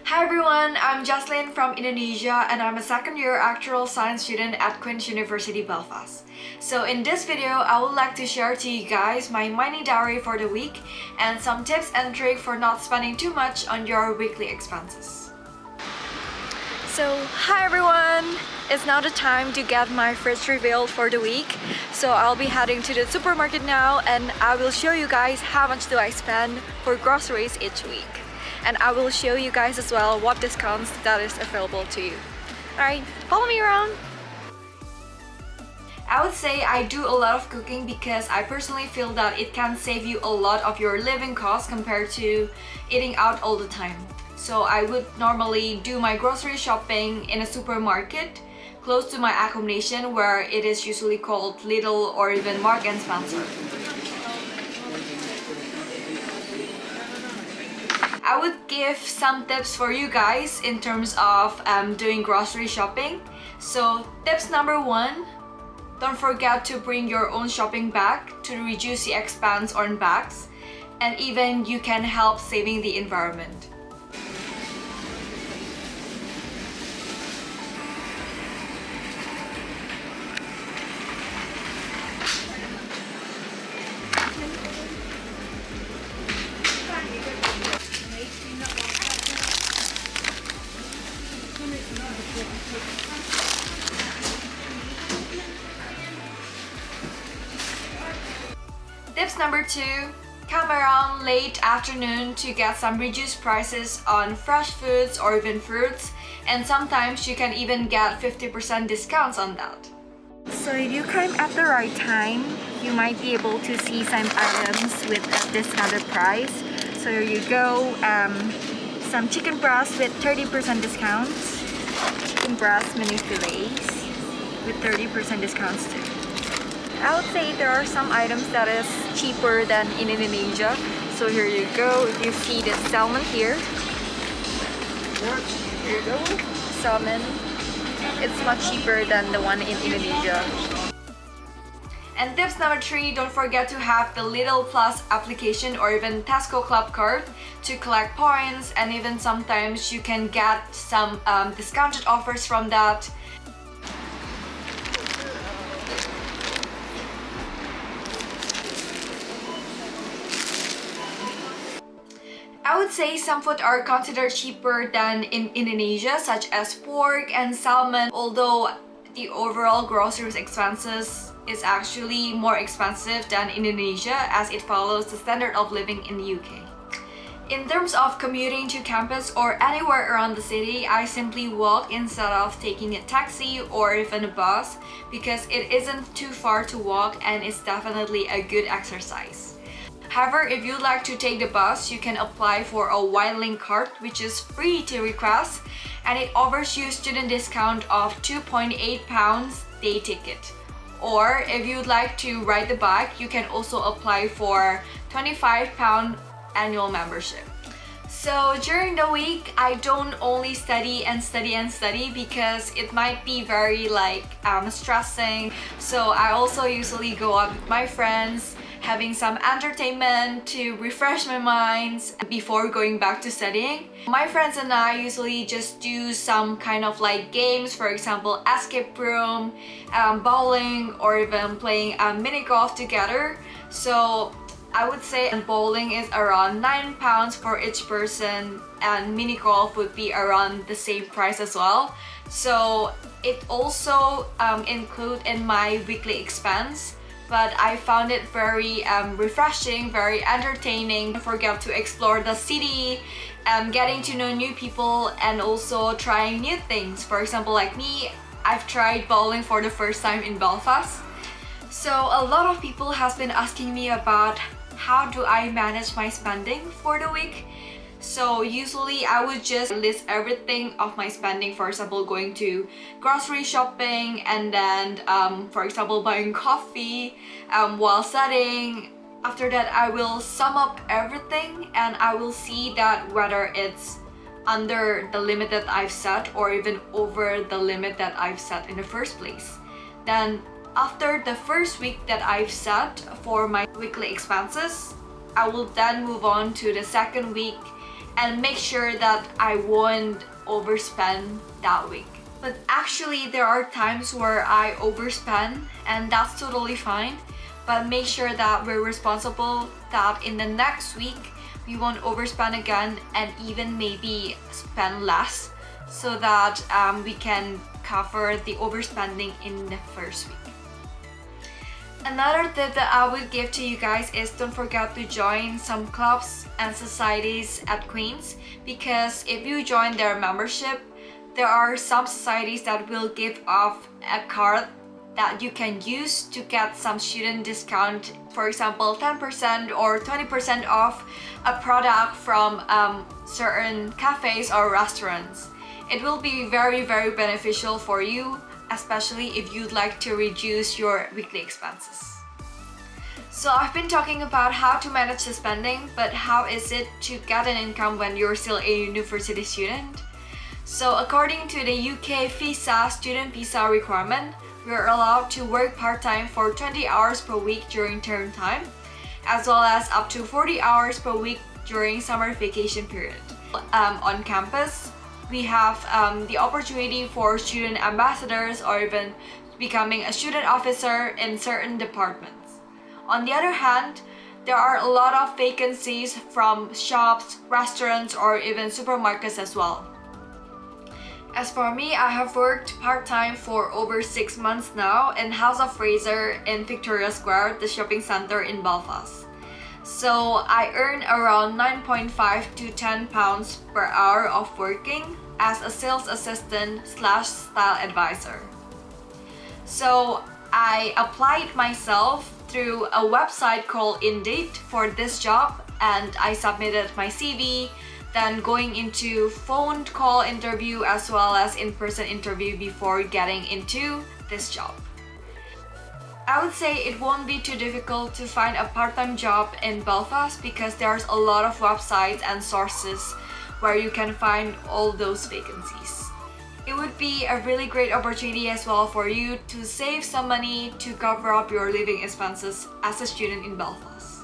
Hi everyone, I'm Jocelyn from Indonesia and I'm a second year actuarial science student at University Belfast. So in this video, I would like to share to you guys my money diary for the week and some tips and tricks for not spending too much on your weekly expenses. So hi everyone! It's now the time to get my first reveal for the week. So I'll be heading to the supermarket now and I will show you guys how much do I spend for groceries each week. And I will show you guys as well what discounts that is available to you. Alright, follow me around! I would say I do a lot of cooking because I personally feel that it can save you a lot of your living costs compared to eating out all the time. So I would normally do my grocery shopping in a supermarket close to my accommodation where it is usually called Lidl or even Mark & Spencer. I would give some tips for you guys in terms of doing grocery shopping. So tips number 1, don't forget to bring your own shopping bag to reduce the expense on bags, and even you can help saving the environment. Tips number 2, come around late afternoon to get some reduced prices on fresh foods or even fruits, and sometimes you can even get 50% discounts on that. So if you come at the right time, you might be able to see some items with a discounted price. So here you go, some chicken breast with 30% discounts, chicken breast mini fillets with 30% discounts too. I would say there are some items that is cheaper than in Indonesia. So here you go, if you see the salmon here you go, salmon, it's much cheaper than the one in Indonesia. And tips number 3, don't forget to have the Lidl Plus application or even Tesco Club card to collect points, and even sometimes you can get some discounted offers from that. I would say some food are considered cheaper than in Indonesia, such as pork and salmon, although the overall groceries expenses is actually more expensive than in Indonesia as it follows the standard of living in the UK. In terms of commuting to campus or anywhere around the city, I simply walk instead of taking a taxi or even a bus because it isn't too far to walk and it's definitely a good exercise. However, if you'd like to take the bus, you can apply for a Y-Link card, which is free to request, and it offers you student discount of £2.8 day ticket. Or if you'd like to ride the bike, you can also apply for £25 annual membership. So during the week, I don't only study and study and study because it might be very stressing. So I also usually go out with my friends, having some entertainment to refresh my minds before going back to studying. My friends and I usually just do some kind of games, for example escape room, bowling, or even playing mini golf together. So I would say bowling is around £9 for each person and mini golf would be around the same price as well. So it also include in my weekly expense. But I found it very refreshing, very entertaining. Don't forget to explore the city, getting to know new people and also trying new things. For example, like me, I've tried bowling for the first time in Belfast. So a lot of people has been asking me about how do I manage my spending for the week. So usually I would just list everything of my spending, for example going to grocery shopping and then for example buying coffee while studying. After that I will sum up everything and I will see that whether it's under the limit that I've set or even over the limit that I've set in the first place. Then after the first week that I've set for my weekly expenses, I will then move on to the second week and make sure that I won't overspend that week. But actually, there are times where I overspend, and that's totally fine. But make sure that we're responsible, that in the next week we won't overspend again and even maybe spend less, so that we can cover the overspending in the first week. Another tip that I would give to you guys is don't forget to join some clubs and societies at Queen's, because if you join their membership, there are some societies that will give off a card that you can use to get some student discount, for example 10% or 20% off a product from certain cafes or restaurants. It will be very beneficial for you, especially if you'd like to reduce your weekly expenses. So I've been talking about how to manage the spending, but how is it to get an income when you're still a university student? So according to the UK visa student visa requirement, we're allowed to work part-time for 20 hours per week during term time, as well as up to 40 hours per week during summer vacation period. On campus, we have the opportunity for student ambassadors or even becoming a student officer in certain departments. On the other hand, there are a lot of vacancies from shops, restaurants, or even supermarkets as well. As for me, I have worked part-time for over 6 months now in House of Fraser in Victoria Square, the shopping center in Belfast. So I earn around 9.5 to 10 pounds per hour of working as a sales assistant / style advisor. So I applied myself through a website called Indeed for this job, and I submitted my CV, then going into phone call interview as well as in-person interview before getting into this job. I would say it won't be too difficult to find a part-time job in Belfast, because there's a lot of websites and sources where you can find all those vacancies. It would be a really great opportunity as well for you to save some money to cover up your living expenses as a student in Belfast.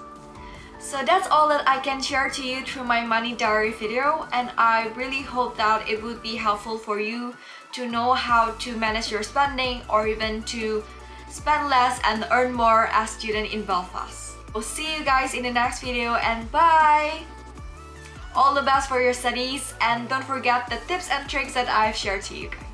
So that's all that I can share to you through my money diary video, and I really hope that it would be helpful for you to know how to manage your spending, or even to spend less and earn more as a student in Belfast. We'll see you guys in the next video, and bye! All the best for your studies, and don't forget the tips and tricks that I've shared to you guys.